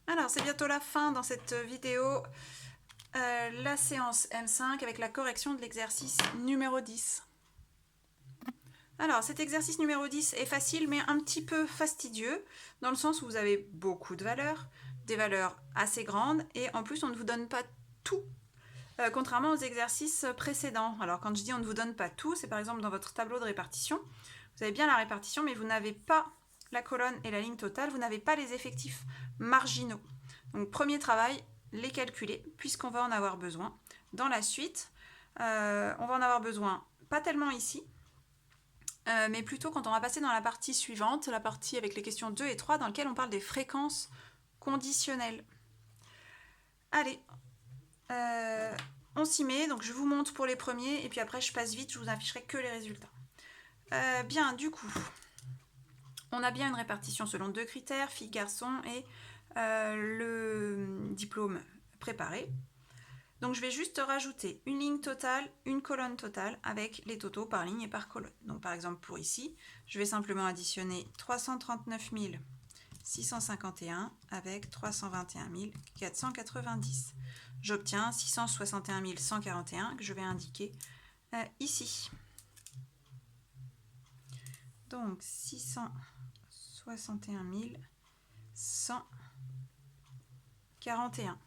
Alors, c'est bientôt la fin dans cette vidéo. La séance M5 avec la correction de l'exercice numéro 10. Alors, cet exercice numéro 10 est facile, mais un petit peu fastidieux, dans le sens où vous avez beaucoup de valeurs, des valeurs assez grandes, et en plus, on ne vous donne pas tout, contrairement aux exercices précédents. Alors, quand je dis on ne vous donne pas tout, c'est par exemple dans votre tableau de répartition. Vous avez bien la répartition, mais vous n'avez pas la colonne et la ligne totale, vous n'avez pas les effectifs marginaux. Donc, premier travail, les calculer, puisqu'on va en avoir besoin. Dans la suite, on va en avoir besoin, pas tellement ici, mais plutôt quand on va passer dans la partie suivante, la partie avec les questions 2 et 3, dans laquelle on parle des fréquences conditionnelles. Allez, on s'y met, donc je vous montre pour les premiers, et puis après je passe vite, je vous afficherai que les résultats. Bien, du coup, on a bien une répartition selon 2 critères, filles, garçons, et le diplôme préparé. Donc je vais juste rajouter une ligne totale, une colonne totale avec les totaux par ligne et par colonne. Donc par exemple pour ici, je vais simplement additionner 339 651 avec 321 490. J'obtiens 661 141 que je vais indiquer ici. Donc 661 141.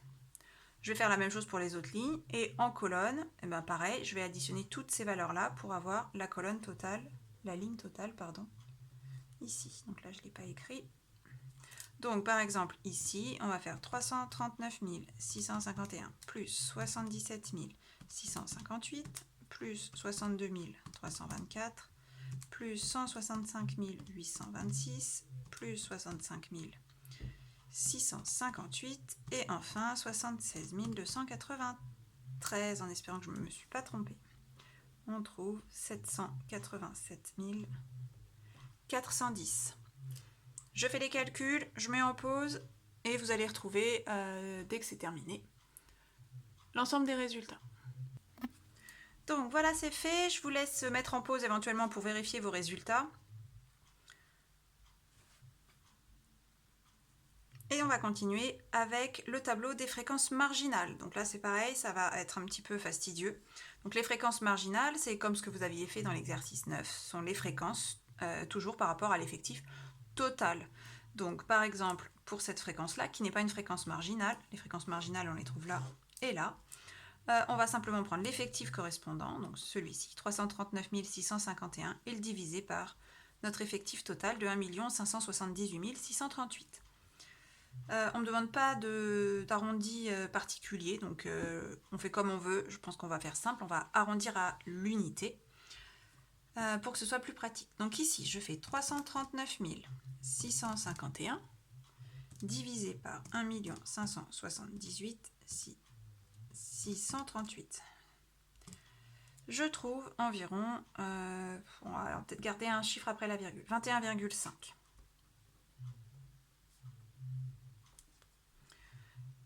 Je vais faire la même chose pour les autres lignes. Et en colonne, eh ben pareil, je vais additionner toutes ces valeurs-là pour avoir la colonne totale, la ligne totale, pardon, ici. Donc là, je ne l'ai pas écrit. Donc, par exemple, ici, on va faire 339 651 plus 77 658 plus 62 324 plus 165 826 plus 65 658 et enfin 76 293, en espérant que je ne me suis pas trompée. On trouve 787 410. Je fais les calculs, je mets en pause et vous allez retrouver, dès que c'est terminé, l'ensemble des résultats. Donc voilà, c'est fait. Je vous laisse mettre en pause éventuellement pour vérifier vos résultats. Et on va continuer avec le tableau des fréquences marginales. Donc là, c'est pareil, ça va être un petit peu fastidieux. Donc les fréquences marginales, c'est comme ce que vous aviez fait dans l'exercice 9. Ce sont les fréquences, toujours par rapport à l'effectif total. Donc par exemple, pour cette fréquence-là, qui n'est pas une fréquence marginale, les fréquences marginales, on les trouve là et là, on va simplement prendre l'effectif correspondant, donc celui-ci, 339 651, et le diviser par notre effectif total de 1 578 638. On ne me demande pas d'arrondi particulier, donc on fait comme on veut. Je pense qu'on va faire simple, on va arrondir à l'unité pour que ce soit plus pratique. Donc ici, je fais 339 651 divisé par 1 578 638. Je trouve environ, on va peut-être garder un chiffre après la virgule, 21,5.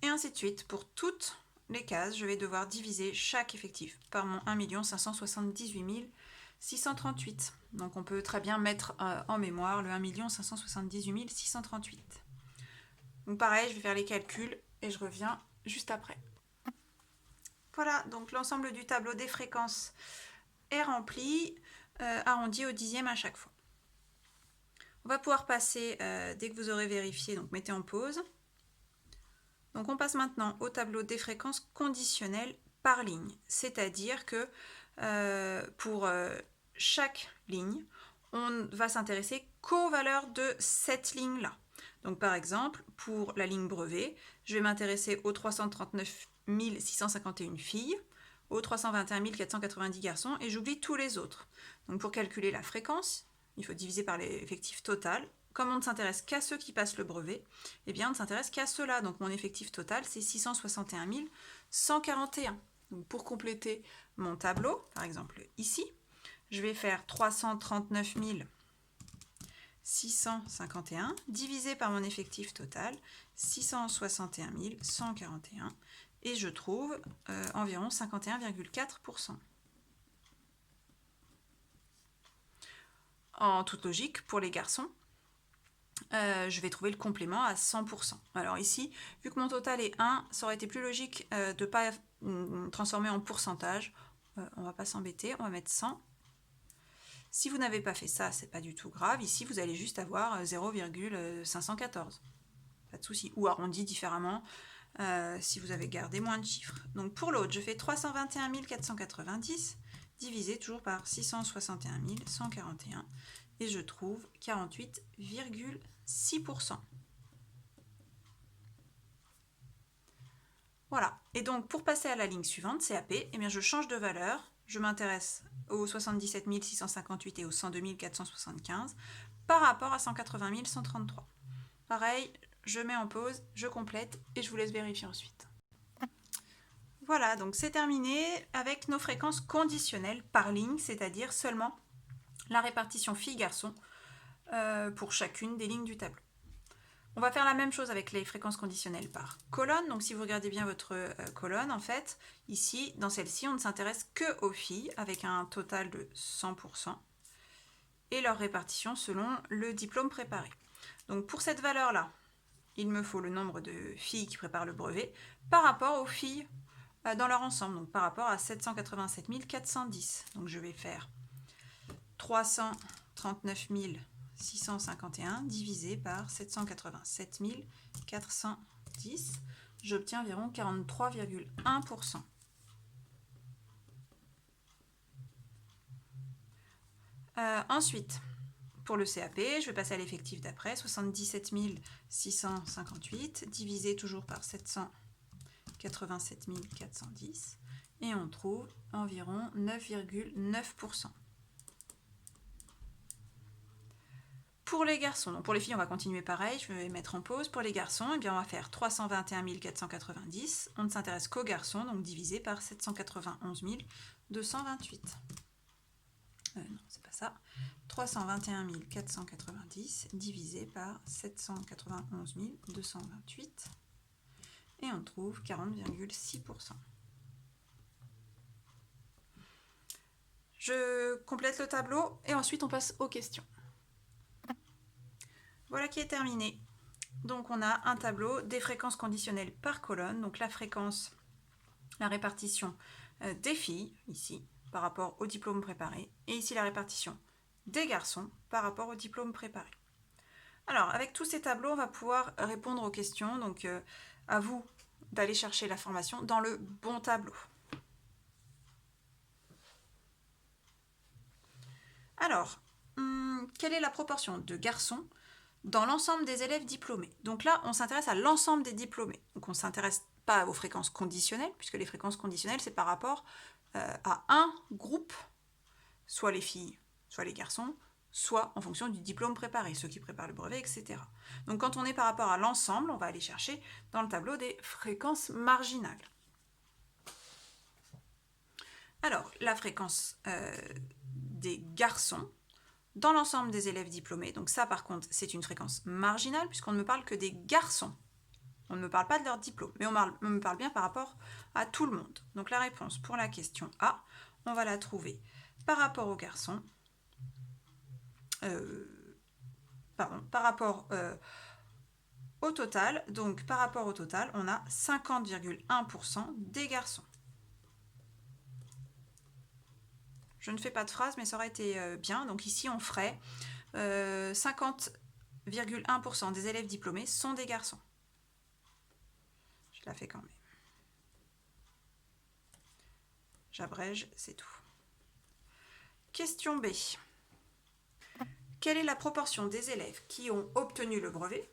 Et ainsi de suite. Pour toutes les cases, je vais devoir diviser chaque effectif par mon 1 578 638. Donc on peut très bien mettre en mémoire le 1 578 638. Donc pareil, je vais faire les calculs et je reviens juste après. Voilà, donc l'ensemble du tableau des fréquences est rempli, arrondi au dixième à chaque fois. On va pouvoir passer, dès que vous aurez vérifié, donc mettez en pause. Donc on passe maintenant au tableau des fréquences conditionnelles par ligne, c'est-à-dire que pour chaque ligne, on va s'intéresser qu'aux valeurs de cette ligne-là. Donc par exemple, pour la ligne brevet, je vais m'intéresser aux 339 651 filles, aux 321 490 garçons, et j'oublie tous les autres. Donc pour calculer la fréquence, il faut diviser par l'effectif total. Comme on ne s'intéresse qu'à ceux qui passent le brevet, eh bien on ne s'intéresse qu'à ceux-là. Donc mon effectif total, c'est 661 141. Donc pour compléter mon tableau, par exemple ici, je vais faire 339 651 divisé par mon effectif total, 661 141, et je trouve environ 51,4%. En toute logique, pour les garçons, je vais trouver le complément à 100%. Alors ici, vu que mon total est 1, ça aurait été plus logique de ne pas transformer en pourcentage. On ne va pas s'embêter, on va mettre 100. Si vous n'avez pas fait ça, c'est pas du tout grave. Ici, vous allez juste avoir 0,514. Pas de souci. Ou arrondi différemment si vous avez gardé moins de chiffres. Donc pour l'autre, je fais 321 490 divisé toujours par 661 141 et je trouve 48,6%. Voilà. Et donc pour passer à la ligne suivante, CAP, eh bien je change de valeur. Je m'intéresse aux 77 658 et aux 102 475 par rapport à 180 133. Pareil, je mets en pause, je complète et je vous laisse vérifier ensuite. Voilà, donc c'est terminé avec nos fréquences conditionnelles par ligne, c'est-à-dire seulement la répartition filles-garçons pour chacune des lignes du tableau. On va faire la même chose avec les fréquences conditionnelles par colonne. Donc si vous regardez bien votre colonne, en fait, ici, dans celle-ci, on ne s'intéresse que aux filles avec un total de 100% et leur répartition selon le diplôme préparé. Donc pour cette valeur-là, il me faut le nombre de filles qui préparent le brevet par rapport aux filles dans leur ensemble, donc par rapport à 787 410. Donc je vais faire 339 651 divisé par 787 410. J'obtiens environ 43,1%. Ensuite, pour le CAP, je vais passer à l'effectif d'après, 77 658 divisé toujours par 787 410 et on trouve environ 9,9%. Pour les garçons, donc pour les filles on va continuer pareil, je vais mettre en pause. Pour les garçons, eh bien on va faire 321 490, on ne s'intéresse qu'aux garçons, donc divisé par 791 228. Non, c'est pas ça. 321 490 divisé par 791 228 et on trouve 40,6%. Je complète le tableau et ensuite on passe aux questions. Voilà qui est terminé. Donc on a un tableau des fréquences conditionnelles par colonne, donc la fréquence, la répartition des filles, ici, par rapport au diplôme préparé, et ici la répartition des garçons par rapport au diplôme préparé. Alors, avec tous ces tableaux, on va pouvoir répondre aux questions, donc à vous d'aller chercher l'information dans le bon tableau. Alors, quelle est la proportion de garçons dans l'ensemble des élèves diplômés? Donc là, on s'intéresse à l'ensemble des diplômés. Donc on ne s'intéresse pas aux fréquences conditionnelles, puisque les fréquences conditionnelles, c'est par rapport à un groupe, soit les filles, soit les garçons, soit en fonction du diplôme préparé, ceux qui préparent le brevet, etc. Donc quand on est par rapport à l'ensemble, on va aller chercher dans le tableau des fréquences marginales. Alors, la fréquence des garçons dans l'ensemble des élèves diplômés, donc ça par contre c'est une fréquence marginale puisqu'on ne me parle que des garçons. On ne me parle pas de leur diplôme, mais on me parle bien par rapport à tout le monde. Donc la réponse pour la question A, on va la trouver par rapport aux garçons, par rapport au total. Donc par rapport au total, on a 50,1% des garçons. Je ne fais pas de phrase, mais ça aurait été bien. Donc ici, on ferait 50,1% des élèves diplômés sont des garçons. Je la fais quand même. J'abrège, c'est tout. Question B. Quelle est la proportion des élèves qui ont obtenu le brevet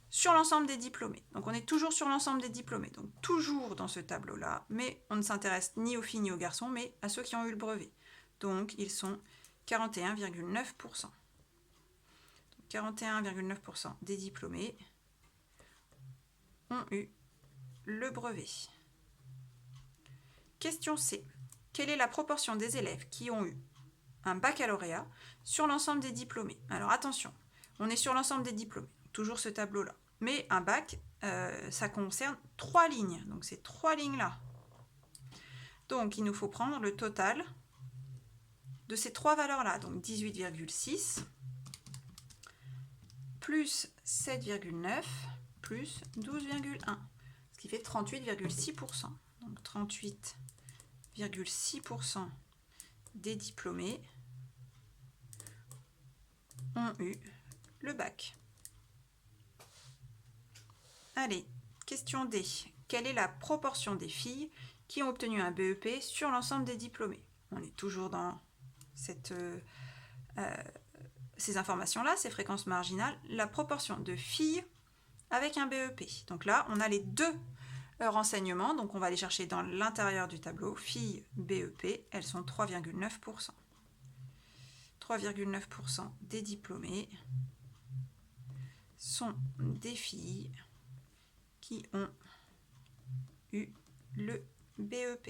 sur l'ensemble des diplômés? Donc on est toujours sur l'ensemble des diplômés, donc toujours dans ce tableau-là, mais on ne s'intéresse ni aux filles ni aux garçons, mais à ceux qui ont eu le brevet. Donc ils sont 41,9%. 41,9% des diplômés ont eu le brevet. Question C. Quelle est la proportion des élèves qui ont eu un baccalauréat sur l'ensemble des diplômés? Alors attention, on est sur l'ensemble des diplômés, toujours ce tableau-là. Mais un bac, ça concerne 3 lignes, donc c'est 3 lignes-là. Donc il nous faut prendre le total de ces 3 valeurs-là, donc 18,6 plus 7,9 plus 12,1, ce qui fait 38,6%. Donc 38,6% des diplômés ont eu le bac. Allez, question D. Quelle est la proportion des filles qui ont obtenu un BEP sur l'ensemble des diplômés? On est toujours dans ces informations-là, ces fréquences marginales. La proportion de filles avec un BEP. Donc là, on a les deux renseignements. Donc on va les chercher dans l'intérieur du tableau. Filles BEP, elles sont 3,9%. 3,9% des diplômés sont des filles qui ont eu le BEP.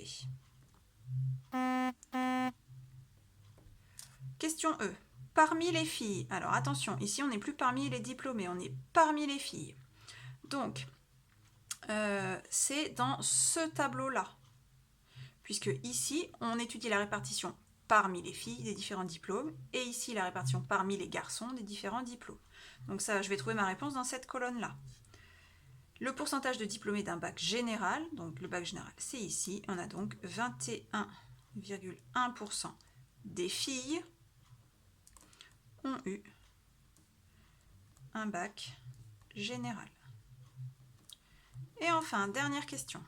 Question E. Parmi les filles, alors attention, ici on n'est plus parmi les diplômés, on est parmi les filles. Donc, c'est dans ce tableau-là, puisque ici on étudie la répartition parmi les filles des différents diplômes, et ici la répartition parmi les garçons des différents diplômes. Donc ça, je vais trouver ma réponse dans cette colonne-là. Le pourcentage de diplômés d'un bac général, donc le bac général c'est ici, on a donc 21,1% des filles ont eu un bac général. Et enfin, dernière question.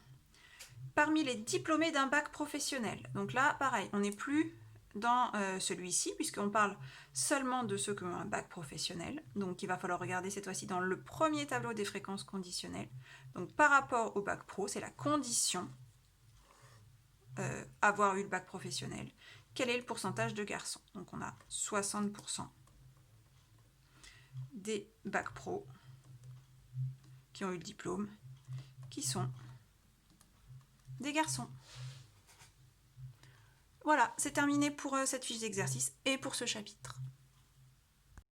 Parmi les diplômés d'un bac professionnel, donc là pareil, on n'est plus dans celui-ci, puisqu'on parle seulement de ceux qui ont un bac professionnel. Donc il va falloir regarder cette fois-ci dans le premier tableau des fréquences conditionnelles. Donc par rapport au bac pro, c'est la condition avoir eu le bac professionnel. Quel est le pourcentage de garçons? Donc on a 60% des bacs pro qui ont eu le diplôme, qui sont des garçons. Voilà, c'est terminé pour cette fiche d'exercice et pour ce chapitre.